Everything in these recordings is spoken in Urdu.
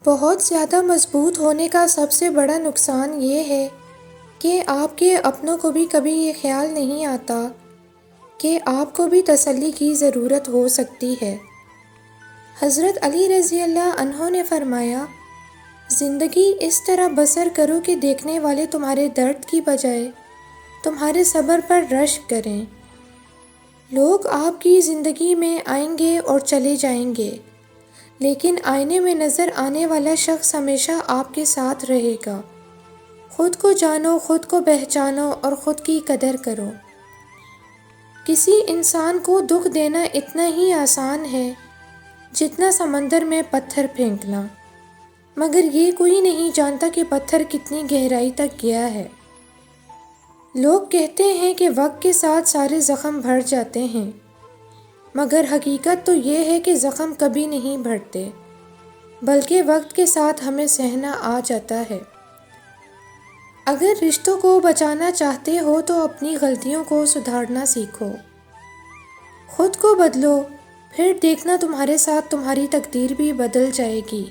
بہت زیادہ مضبوط ہونے کا سب سے بڑا نقصان یہ ہے کہ آپ کے اپنوں کو بھی کبھی یہ خیال نہیں آتا کہ آپ کو بھی تسلی کی ضرورت ہو سکتی ہے۔ حضرت علی رضی اللہ عنہ نے فرمایا، زندگی اس طرح بسر کرو کہ دیکھنے والے تمہارے درد کی بجائے تمہارے صبر پر رشک کریں۔ لوگ آپ کی زندگی میں آئیں گے اور چلے جائیں گے، لیکن آئینے میں نظر آنے والا شخص ہمیشہ آپ کے ساتھ رہے گا۔ خود کو جانو، خود کو پہچانو اور خود کی قدر کرو۔ کسی انسان کو دکھ دینا اتنا ہی آسان ہے جتنا سمندر میں پتھر پھینکنا، مگر یہ کوئی نہیں جانتا کہ پتھر کتنی گہرائی تک گیا ہے۔ لوگ کہتے ہیں کہ وقت کے ساتھ سارے زخم بھر جاتے ہیں، مگر حقیقت تو یہ ہے کہ زخم کبھی نہیں بھرتے، بلکہ وقت کے ساتھ ہمیں سہنا آ جاتا ہے۔ اگر رشتوں کو بچانا چاہتے ہو تو اپنی غلطیوں کو سدھارنا سیکھو۔ خود کو بدلو، پھر دیکھنا تمہارے ساتھ تمہاری تقدیر بھی بدل جائے گی۔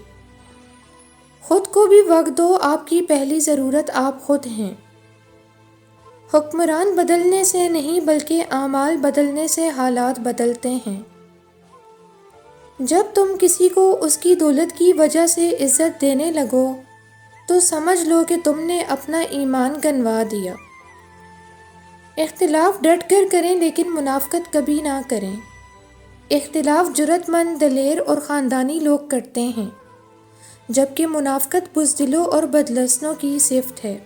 خود کو بھی وقت دو، آپ کی پہلی ضرورت آپ خود ہیں۔ حکمران بدلنے سے نہیں بلکہ اعمال بدلنے سے حالات بدلتے ہیں۔ جب تم کسی کو اس کی دولت کی وجہ سے عزت دینے لگو تو سمجھ لو کہ تم نے اپنا ایمان گنوا دیا۔ اختلاف ڈٹ کر کریں لیکن منافقت کبھی نہ کریں۔ اختلاف جرأت مند، دلیر اور خاندانی لوگ کرتے ہیں، جبکہ منافقت بزدلوں اور بدلسنوں کی صفت ہے۔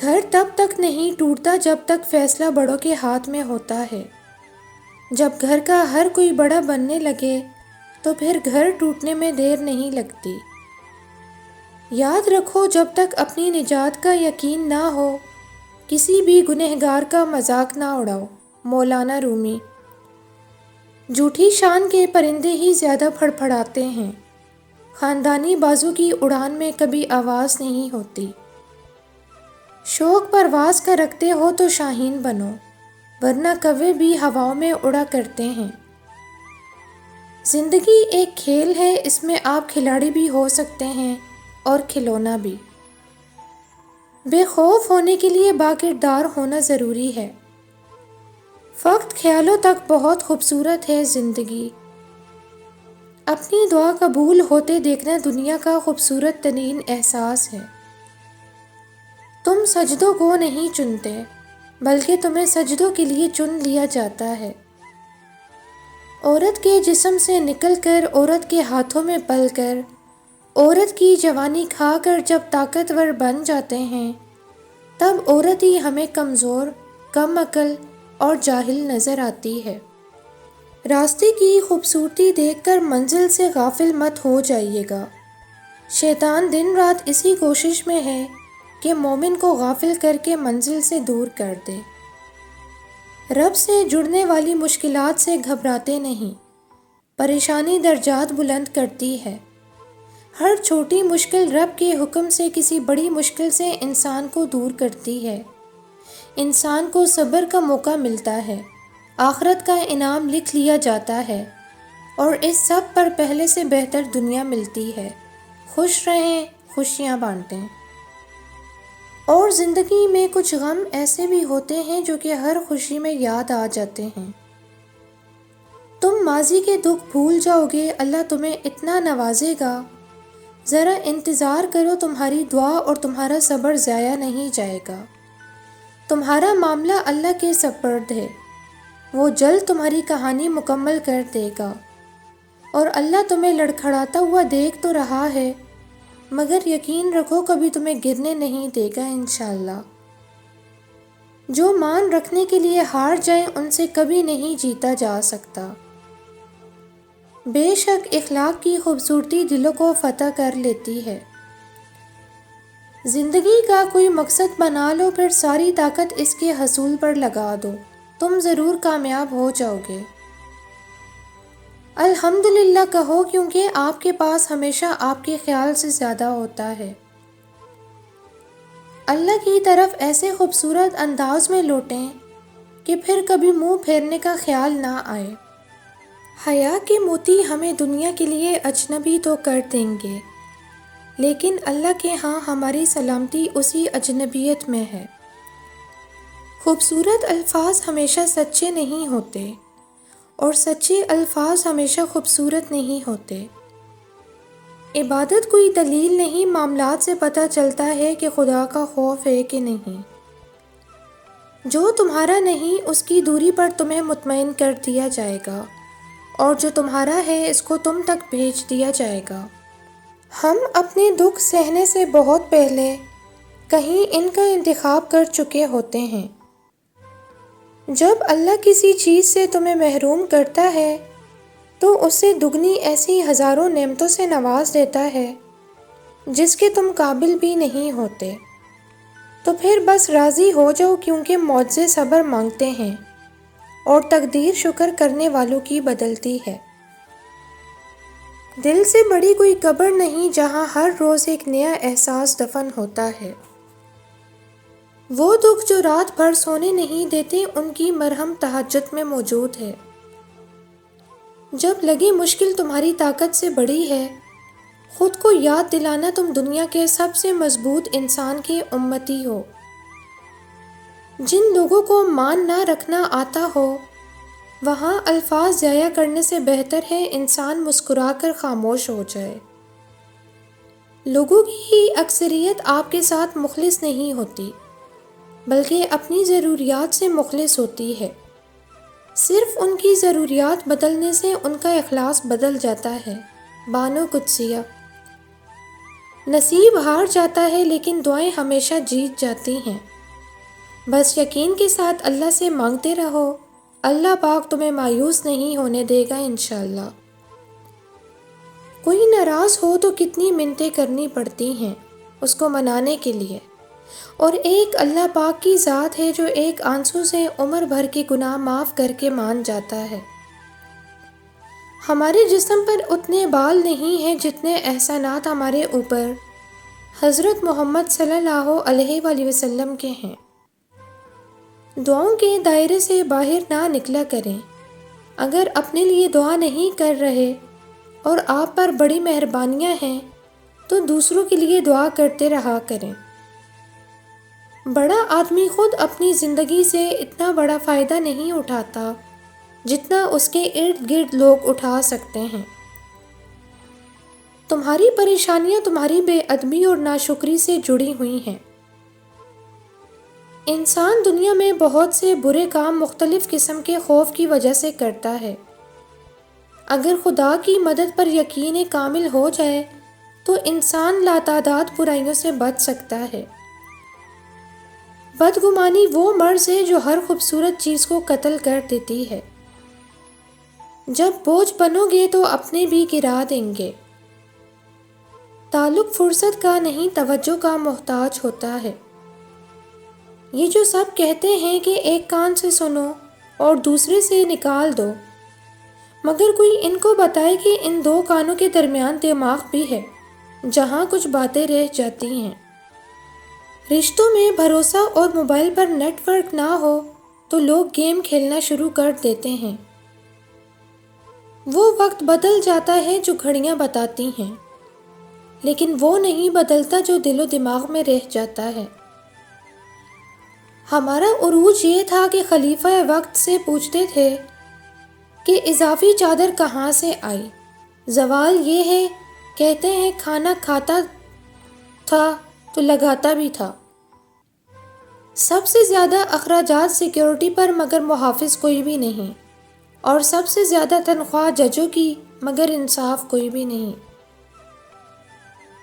گھر تب تک نہیں ٹوٹتا جب تک فیصلہ بڑوں کے ہاتھ میں ہوتا ہے۔ جب گھر کا ہر کوئی بڑا بننے لگے تو پھر گھر ٹوٹنے میں دیر نہیں لگتی۔ یاد رکھو، جب تک اپنی نجات کا یقین نہ ہو کسی بھی گنہگار کا مذاق نہ اڑاؤ۔ مولانا رومی۔ جھوٹی شان کے پرندے ہی زیادہ پھڑپھڑاتے ہیں، خاندانی بازو کی اڑان میں کبھی آواز نہیں ہوتی۔ شوق پرواز کا رکھتے ہو تو شاہین بنو، ورنہ کوے بھی ہواؤں میں اڑا کرتے ہیں۔ زندگی ایک کھیل ہے، اس میں آپ کھلاڑی بھی ہو سکتے ہیں اور کھلونا بھی۔ بے خوف ہونے کے لیے باکردار ہونا ضروری ہے۔ فقط خیالوں تک بہت خوبصورت ہے زندگی۔ اپنی دعا قبول ہوتے دیکھنا دنیا کا خوبصورت ترین احساس ہے۔ تم سجدوں کو نہیں چنتے، بلکہ تمہیں سجدوں کے لیے چن لیا جاتا ہے۔ عورت کے جسم سے نکل کر عورت کے ہاتھوں میں پل کر، عورت کی جوانی کھا کر جب طاقتور بن جاتے ہیں، تب عورت ہی ہمیں کمزور، کم عقل اور جاہل نظر آتی ہے۔ راستے کی خوبصورتی دیکھ کر منزل سے غافل مت ہو جائیے گا۔ شیطان دن رات اسی کوشش میں ہے کہ مومن کو غافل کر کے منزل سے دور کر دے۔ رب سے جڑنے والی مشکلات سے گھبراتے نہیں، پریشانی درجات بلند کرتی ہے۔ ہر چھوٹی مشکل رب کے حکم سے کسی بڑی مشکل سے انسان کو دور کرتی ہے۔ انسان کو صبر کا موقع ملتا ہے، آخرت کا انعام لکھ لیا جاتا ہے، اور اس سب پر پہلے سے بہتر دنیا ملتی ہے۔ خوش رہیں، خوشیاں بانٹیں۔ اور زندگی میں کچھ غم ایسے بھی ہوتے ہیں جو کہ ہر خوشی میں یاد آ جاتے ہیں۔ تم ماضی کے دکھ بھول جاؤ گے، اللہ تمہیں اتنا نوازے گا، ذرا انتظار کرو، تمہاری دعا اور تمہارا صبر ضائع نہیں جائے گا۔ تمہارا معاملہ اللہ کے سپرد ہے، وہ جلد تمہاری کہانی مکمل کر دے گا، اور اللہ تمہیں لڑکھڑاتا ہوا دیکھ تو رہا ہے، مگر یقین رکھو کبھی تمہیں گرنے نہیں دے گا انشاءاللہ۔ جو مان رکھنے کے لیے ہار جائیں ان سے کبھی نہیں جیتا جا سکتا۔ بے شک اخلاق کی خوبصورتی دلوں کو فتح کر لیتی ہے۔ زندگی کا کوئی مقصد بنا لو، پھر ساری طاقت اس کے حصول پر لگا دو، تم ضرور کامیاب ہو جاؤ گے۔ الحمدللہ کہو، کیونکہ آپ کے پاس ہمیشہ آپ کے خیال سے زیادہ ہوتا ہے۔ اللہ کی طرف ایسے خوبصورت انداز میں لوٹیں کہ پھر کبھی منہ پھیرنے کا خیال نہ آئے۔ حیا کے موتی ہمیں دنیا کے لیے اجنبی تو کر دیں گے، لیکن اللہ کے ہاں ہماری سلامتی اسی اجنبیت میں ہے۔ خوبصورت الفاظ ہمیشہ سچے نہیں ہوتے، اور سچے الفاظ ہمیشہ خوبصورت نہیں ہوتے۔ عبادت کوئی دلیل نہیں، معاملات سے پتہ چلتا ہے کہ خدا کا خوف ہے کہ نہیں۔ جو تمہارا نہیں اس کی دوری پر تمہیں مطمئن کر دیا جائے گا، اور جو تمہارا ہے اس کو تم تک بھیج دیا جائے گا۔ ہم اپنے دکھ سہنے سے بہت پہلے کہیں ان کا انتخاب کر چکے ہوتے ہیں۔ جب اللہ کسی چیز سے تمہیں محروم کرتا ہے تو اسے دگنی ایسی ہزاروں نعمتوں سے نواز دیتا ہے جس کے تم قابل بھی نہیں ہوتے۔ تو پھر بس راضی ہو جاؤ، کیونکہ معجزے صبر مانگتے ہیں اور تقدیر شکر کرنے والوں کی بدلتی ہے۔ دل سے بڑی کوئی قبر نہیں جہاں ہر روز ایک نیا احساس دفن ہوتا ہے۔ وہ دکھ جو رات بھر سونے نہیں دیتے، ان کی مرہم تہجد میں موجود ہے۔ جب لگے مشکل تمہاری طاقت سے بڑی ہے، خود کو یاد دلانا تم دنیا کے سب سے مضبوط انسان کے امتی ہو۔ جن لوگوں کو مان نہ رکھنا آتا ہو، وہاں الفاظ ضائع کرنے سے بہتر ہے انسان مسکرا کر خاموش ہو جائے۔ لوگوں کی اکثریت آپ کے ساتھ مخلص نہیں ہوتی، بلکہ اپنی ضروریات سے مخلص ہوتی ہے۔ صرف ان کی ضروریات بدلنے سے ان کا اخلاص بدل جاتا ہے۔ بانو قدسیہ۔ نصیب ہار جاتا ہے لیکن دعائیں ہمیشہ جیت جاتی ہیں۔ بس یقین کے ساتھ اللہ سے مانگتے رہو، اللہ پاک تمہیں مایوس نہیں ہونے دے گا انشاءاللہ۔ کوئی ناراض ہو تو کتنی منتیں کرنی پڑتی ہیں اس کو منانے کے لیے، اور ایک اللہ پاک کی ذات ہے جو ایک آنسو سے عمر بھر کے گناہ معاف کر کے مان جاتا ہے۔ ہمارے جسم پر اتنے بال نہیں ہیں جتنے احسانات ہمارے اوپر حضرت محمد صلی اللہ علیہ وآلہ وسلم کے ہیں۔ دعاؤں کے دائرے سے باہر نہ نکلا کریں۔ اگر اپنے لیے دعا نہیں کر رہے اور آپ پر بڑی مہربانیاں ہیں تو دوسروں کے لیے دعا کرتے رہا کریں۔ بڑا آدمی خود اپنی زندگی سے اتنا بڑا فائدہ نہیں اٹھاتا جتنا اس کے ارد گرد لوگ اٹھا سکتے ہیں۔ تمہاری پریشانیاں تمہاری بے ادبی اور ناشکری سے جڑی ہوئی ہیں۔ انسان دنیا میں بہت سے برے کام مختلف قسم کے خوف کی وجہ سے کرتا ہے۔ اگر خدا کی مدد پر یقین کامل ہو جائے تو انسان لاتعداد برائیوں سے بچ سکتا ہے۔ بدگمانی وہ مرض ہے جو ہر خوبصورت چیز کو قتل کر دیتی ہے۔ جب بوجھ بنو گے تو اپنے بھی گرا دیں گے۔ تعلق فرصت کا نہیں توجہ کا محتاج ہوتا ہے۔ یہ جو سب کہتے ہیں کہ ایک کان سے سنو اور دوسرے سے نکال دو، مگر کوئی ان کو بتائے کہ ان دو کانوں کے درمیان دماغ بھی ہے جہاں کچھ باتیں رہ جاتی ہیں۔ رشتوں میں بھروسہ اور موبائل پر نیٹ ورک نہ ہو تو لوگ گیم کھیلنا شروع کر دیتے ہیں۔ وہ وقت بدل جاتا ہے جو گھڑیاں بتاتی ہیں، لیکن وہ نہیں بدلتا جو دل و دماغ میں رہ جاتا ہے۔ ہمارا عروج یہ تھا کہ خلیفہ وقت سے پوچھتے تھے کہ اضافی چادر کہاں سے آئی؟ زوال یہ ہے، کہتے ہیں کھانا کھاتا تھا تو لگاتا بھی تھا۔ سب سے زیادہ اخراجات سیکیورٹی پر مگر محافظ کوئی بھی نہیں، اور سب سے زیادہ تنخواہ ججوں کی مگر انصاف کوئی بھی نہیں۔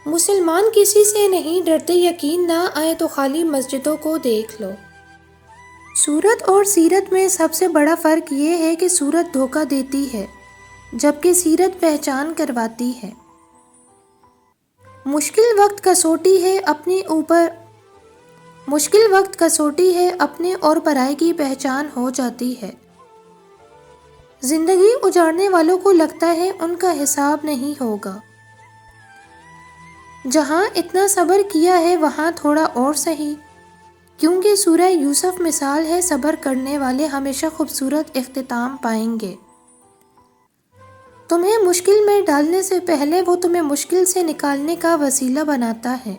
مسلمان کسی سے نہیں ڈرتے، یقین نہ آئے تو خالی مسجدوں کو دیکھ لو۔ سورت اور سیرت میں سب سے بڑا فرق یہ ہے کہ سورت دھوکہ دیتی ہے جبکہ سیرت پہچان کرواتی ہے۔ مشکل وقت کسوٹی ہے، اپنے اور پرائے کی پہچان ہو جاتی ہے۔ زندگی اجاڑنے والوں کو لگتا ہے ان کا حساب نہیں ہوگا۔ جہاں اتنا صبر کیا ہے وہاں تھوڑا اور سہی، کیونکہ سورہ یوسف مثال ہے، صبر کرنے والے ہمیشہ خوبصورت اختتام پائیں گے۔ تمہیں مشکل میں ڈالنے سے پہلے وہ تمہیں مشکل سے نکالنے کا وسیلہ بناتا ہے۔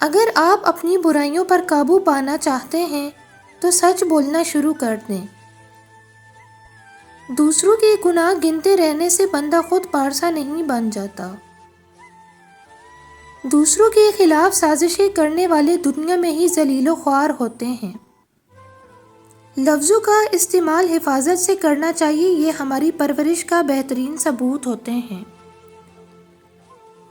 اگر آپ اپنی برائیوں پر قابو پانا چاہتے ہیں تو سچ بولنا شروع کر دیں۔ دوسروں کے گناہ گنتے رہنے سے بندہ خود پارسا نہیں بن جاتا۔ دوسروں کے خلاف سازشیں کرنے والے دنیا میں ہی ذلیل و خوار ہوتے ہیں۔ لفظوں کا استعمال حفاظت سے کرنا چاہیے، یہ ہماری پرورش کا بہترین ثبوت ہوتے ہیں۔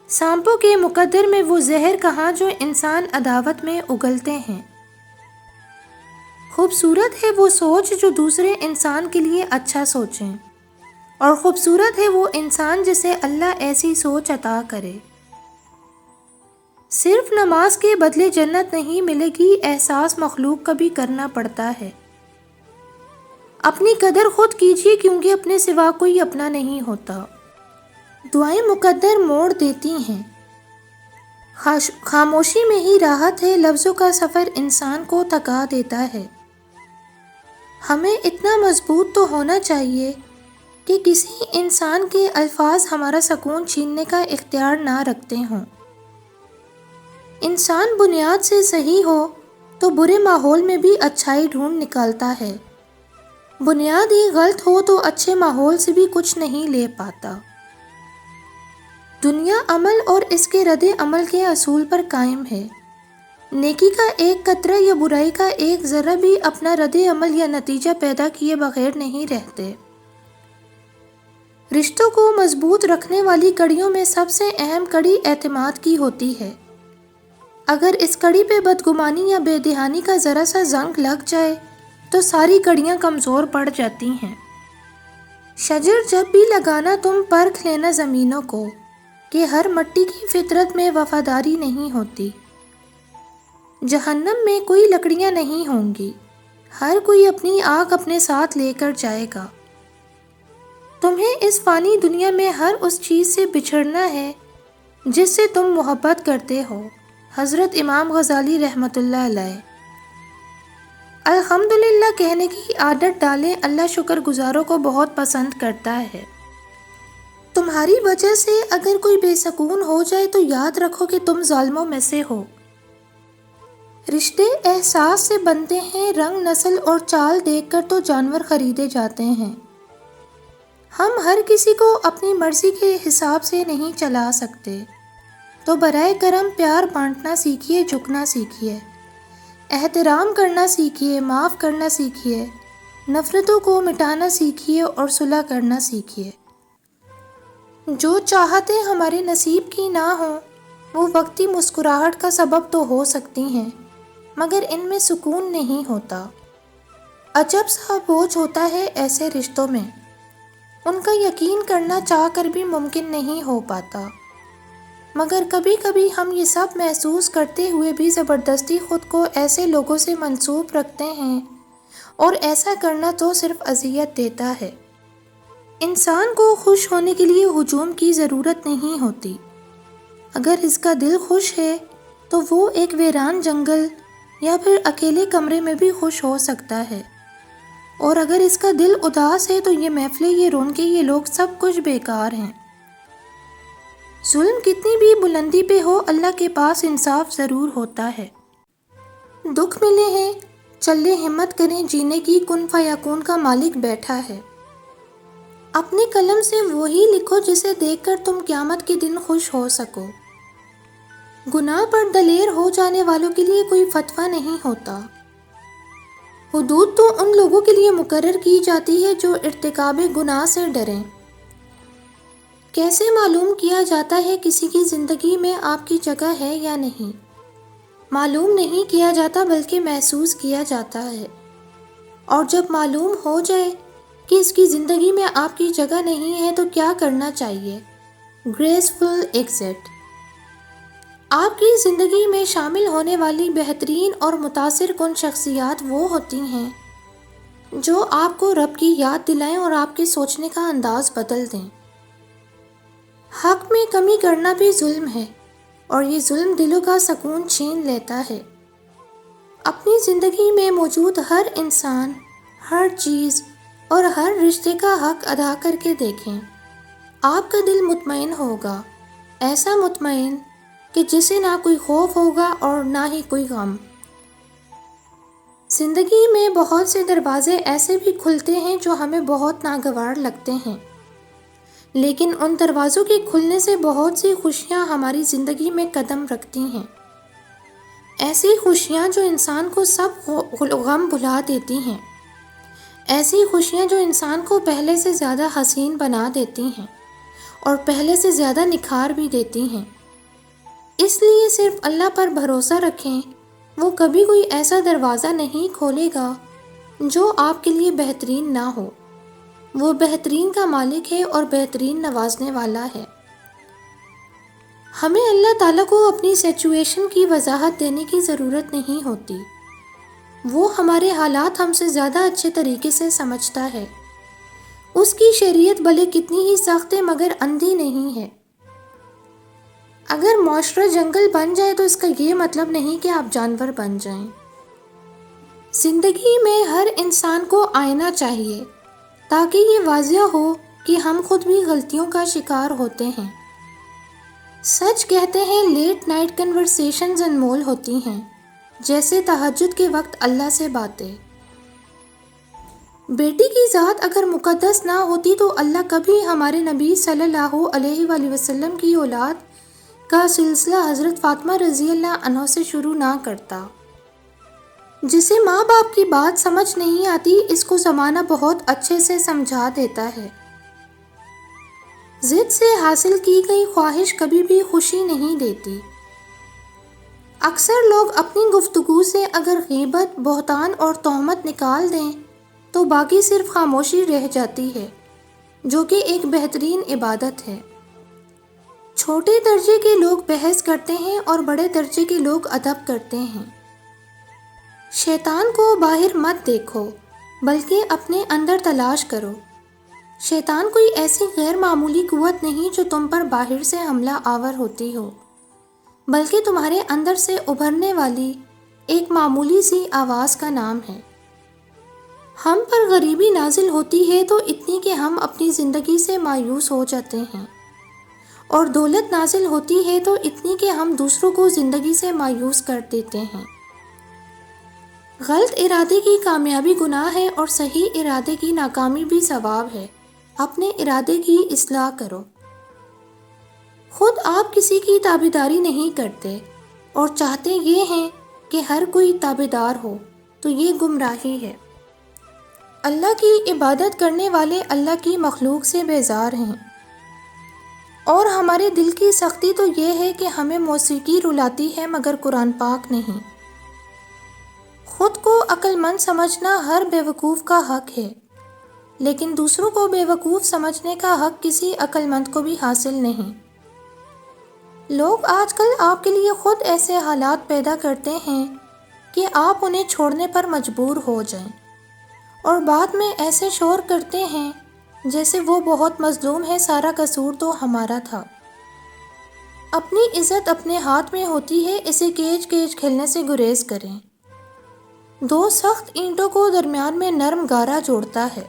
سانپوں کے مقدر میں وہ زہر کہاں جو انسان عداوت میں اگلتے ہیں۔ خوبصورت ہے وہ سوچ جو دوسرے انسان کے لیے اچھا سوچیں، اور خوبصورت ہے وہ انسان جسے اللہ ایسی سوچ عطا کرے۔ صرف نماز کے بدلے جنت نہیں ملے گی، احساس مخلوق کا بھی کرنا پڑتا ہے۔ اپنی قدر خود کیجیے کیونکہ اپنے سوا کوئی اپنا نہیں ہوتا۔ دعائیں مقدر موڑ دیتی ہیں۔ خاموشی میں ہی راحت ہے، لفظوں کا سفر انسان کو تھکا دیتا ہے۔ ہمیں اتنا مضبوط تو ہونا چاہیے کہ کسی انسان کے الفاظ ہمارا سکون چھیننے کا اختیار نہ رکھتے ہوں۔ انسان بنیاد سے صحیح ہو تو برے ماحول میں بھی اچھائی ڈھونڈ نکالتا ہے، بنیاد ہی غلط ہو تو اچھے ماحول سے بھی کچھ نہیں لے پاتا۔ دنیا عمل اور اس کے رد عمل کے اصول پر قائم ہے۔ نیکی کا ایک قطرہ یا برائی کا ایک ذرہ بھی اپنا رد عمل یا نتیجہ پیدا کیے بغیر نہیں رہتے۔ رشتوں کو مضبوط رکھنے والی کڑیوں میں سب سے اہم کڑی اعتماد کی ہوتی ہے۔ اگر اس کڑی پہ بدگمانی یا بے دہانی کا ذرا سا زنگ لگ جائے تو ساری کڑیاں کمزور پڑ جاتی ہیں۔ شجر جب بھی لگانا تم پرکھ لینا زمینوں کو کہ ہر مٹی کی فطرت میں وفاداری نہیں ہوتی۔ جہنم میں کوئی لکڑیاں نہیں ہوں گی، ہر کوئی اپنی آگ اپنے ساتھ لے کر جائے گا۔ تمہیں اس فانی دنیا میں ہر اس چیز سے بچھڑنا ہے جس سے تم محبت کرتے ہو۔ حضرت امام غزالی رحمۃ اللہ علیہ۔ الحمدللہ کہنے کی عادت ڈالیں، اللہ شکر گزاروں کو بہت پسند کرتا ہے۔ تمہاری وجہ سے اگر کوئی بے سکون ہو جائے تو یاد رکھو کہ تم ظالموں میں سے ہو۔ رشتے احساس سے بنتے ہیں، رنگ نسل اور چال دیکھ کر تو جانور خریدے جاتے ہیں۔ ہم ہر کسی کو اپنی مرضی کے حساب سے نہیں چلا سکتے، تو برائے کرم پیار بانٹنا سیکھیے، جھکنا سیکھیے، احترام کرنا سیکھیے، معاف کرنا سیکھیے، نفرتوں کو مٹانا سیکھیے اور صلح کرنا سیکھیے۔ جو چاہتیں ہمارے نصیب کی نہ ہوں وہ وقتی مسکراہٹ کا سبب تو ہو سکتی ہیں، مگر ان میں سکون نہیں ہوتا۔ عجب سا بوجھ ہوتا ہے ایسے رشتوں میں، ان کا یقین کرنا چاہ کر بھی ممکن نہیں ہو پاتا، مگر کبھی کبھی ہم یہ سب محسوس کرتے ہوئے بھی زبردستی خود کو ایسے لوگوں سے منسوب رکھتے ہیں، اور ایسا کرنا تو صرف اذیت دیتا ہے۔ انسان کو خوش ہونے کے لیے ہجوم کی ضرورت نہیں ہوتی۔ اگر اس کا دل خوش ہے تو وہ ایک ویران جنگل یا پھر اکیلے کمرے میں بھی خوش ہو سکتا ہے، اور اگر اس کا دل اداس ہے تو یہ محفلیں، یہ رونقیں، یہ لوگ سب کچھ بیکار ہیں۔ ظلم کتنی بھی بلندی پہ ہو، اللہ کے پاس انصاف ضرور ہوتا ہے۔ دکھ ملے ہیں، چلے ہمت کریں، جینے کی کن فیکون کا مالک بیٹھا ہے۔ اپنے قلم سے وہی لکھو جسے دیکھ کر تم قیامت کے دن خوش ہو سکو۔ گناہ پر دلیر ہو جانے والوں کے لیے کوئی فتویٰ نہیں ہوتا۔ حدود تو ان لوگوں کے لیے مقرر کی جاتی ہے جو ارتکاب گناہ سے ڈریں۔ کیسے معلوم کیا جاتا ہے کسی کی زندگی میں آپ کی جگہ ہے یا نہیں؟ معلوم نہیں کیا جاتا بلکہ محسوس کیا جاتا ہے، اور جب معلوم ہو جائے کہ اس کی زندگی میں آپ کی جگہ نہیں ہے تو کیا کرنا چاہیے؟ Graceful exit. آپ کی زندگی میں شامل ہونے والی بہترین اور متاثر کن شخصیات وہ ہوتی ہیں جو آپ کو رب کی یاد دلائیں اور آپ کے سوچنے کا انداز بدل دیں۔ حق میں کمی کرنا بھی ظلم ہے، اور یہ ظلم دلوں کا سکون چھین لیتا ہے۔ اپنی زندگی میں موجود ہر انسان، ہر چیز اور ہر رشتے کا حق ادا کر کے دیکھیں، آپ کا دل مطمئن ہوگا، ایسا مطمئن کہ جسے نہ کوئی خوف ہوگا اور نہ ہی کوئی غم۔ زندگی میں بہت سے دروازے ایسے بھی کھلتے ہیں جو ہمیں بہت ناگوار لگتے ہیں، لیکن ان دروازوں کے کھلنے سے بہت سی خوشیاں ہماری زندگی میں قدم رکھتی ہیں، ایسی خوشیاں جو انسان کو سب غم بھلا دیتی ہیں، ایسی خوشیاں جو انسان کو پہلے سے زیادہ حسین بنا دیتی ہیں اور پہلے سے زیادہ نکھار بھی دیتی ہیں۔ اس لیے صرف اللہ پر بھروسہ رکھیں، وہ کبھی کوئی ایسا دروازہ نہیں کھولے گا جو آپ کے لیے بہترین نہ ہو۔ وہ بہترین کا مالک ہے اور بہترین نوازنے والا ہے۔ ہمیں اللہ تعالیٰ کو اپنی سچویشن کی وضاحت دینے کی ضرورت نہیں ہوتی، وہ ہمارے حالات ہم سے زیادہ اچھے طریقے سے سمجھتا ہے۔ اس کی شریعت بھلے کتنی ہی سخت ہے مگر اندھی نہیں ہے۔ اگر معاشرہ جنگل بن جائے تو اس کا یہ مطلب نہیں کہ آپ جانور بن جائیں۔ زندگی میں ہر انسان کو آئینہ چاہیے تاکہ یہ واضح ہو کہ ہم خود بھی غلطیوں کا شکار ہوتے ہیں۔ سچ کہتے ہیں لیٹ نائٹ کنورسیشنز انمول ہوتی ہیں، جیسے تہجد کے وقت اللہ سے باتیں۔ بیٹی کی ذات اگر مقدس نہ ہوتی تو اللہ کبھی ہمارے نبی صلی اللہ علیہ وآلہ وسلم کی اولاد کا سلسلہ حضرت فاطمہ رضی اللہ عنہ سے شروع نہ کرتا۔ جسے ماں باپ کی بات سمجھ نہیں آتی، اس کو زمانہ بہت اچھے سے سمجھا دیتا ہے۔ ضد سے حاصل کی گئی خواہش کبھی بھی خوشی نہیں دیتی۔ اکثر لوگ اپنی گفتگو سے اگر غیبت، بہتان اور تہمت نکال دیں تو باقی صرف خاموشی رہ جاتی ہے، جو کہ ایک بہترین عبادت ہے۔ چھوٹے درجے کے لوگ بحث کرتے ہیں اور بڑے درجے کے لوگ ادب کرتے ہیں۔ شیطان کو باہر مت دیکھو بلکہ اپنے اندر تلاش کرو۔ شیطان کوئی ایسی غیر معمولی قوت نہیں جو تم پر باہر سے حملہ آور ہوتی ہو، بلکہ تمہارے اندر سے ابھرنے والی ایک معمولی سی آواز کا نام ہے۔ ہم پر غریبی نازل ہوتی ہے تو اتنی کہ ہم اپنی زندگی سے مایوس ہو جاتے ہیں، اور دولت نازل ہوتی ہے تو اتنی کہ ہم دوسروں کو زندگی سے مایوس کر دیتے ہیں۔ غلط ارادے کی کامیابی گناہ ہے اور صحیح ارادے کی ناکامی بھی ثواب ہے۔ اپنے ارادے کی اصلاح کرو۔ خود آپ کسی کی تابعداری نہیں کرتے اور چاہتے یہ ہیں کہ ہر کوئی تابعدار ہو، تو یہ گمراہی ہے۔ اللہ کی عبادت کرنے والے اللہ کی مخلوق سے بیزار ہیں، اور ہمارے دل کی سختی تو یہ ہے کہ ہمیں موسیقی رلاتی ہے مگر قرآن پاک نہیں۔ خود کو عقل مند سمجھنا ہر بیوقوف کا حق ہے، لیکن دوسروں کو بیوقوف سمجھنے کا حق کسی عقل مند کو بھی حاصل نہیں۔ لوگ آج کل آپ کے لیے خود ایسے حالات پیدا کرتے ہیں کہ آپ انہیں چھوڑنے پر مجبور ہو جائیں، اور بعد میں ایسے شور کرتے ہیں جیسے وہ بہت مظلوم ہے، سارا قصور تو ہمارا تھا۔ اپنی عزت اپنے ہاتھ میں ہوتی ہے، اسے کیچ کیچ کھیلنے سے گریز کریں۔ دو سخت اینٹوں کو درمیان میں نرم گارا جوڑتا ہے۔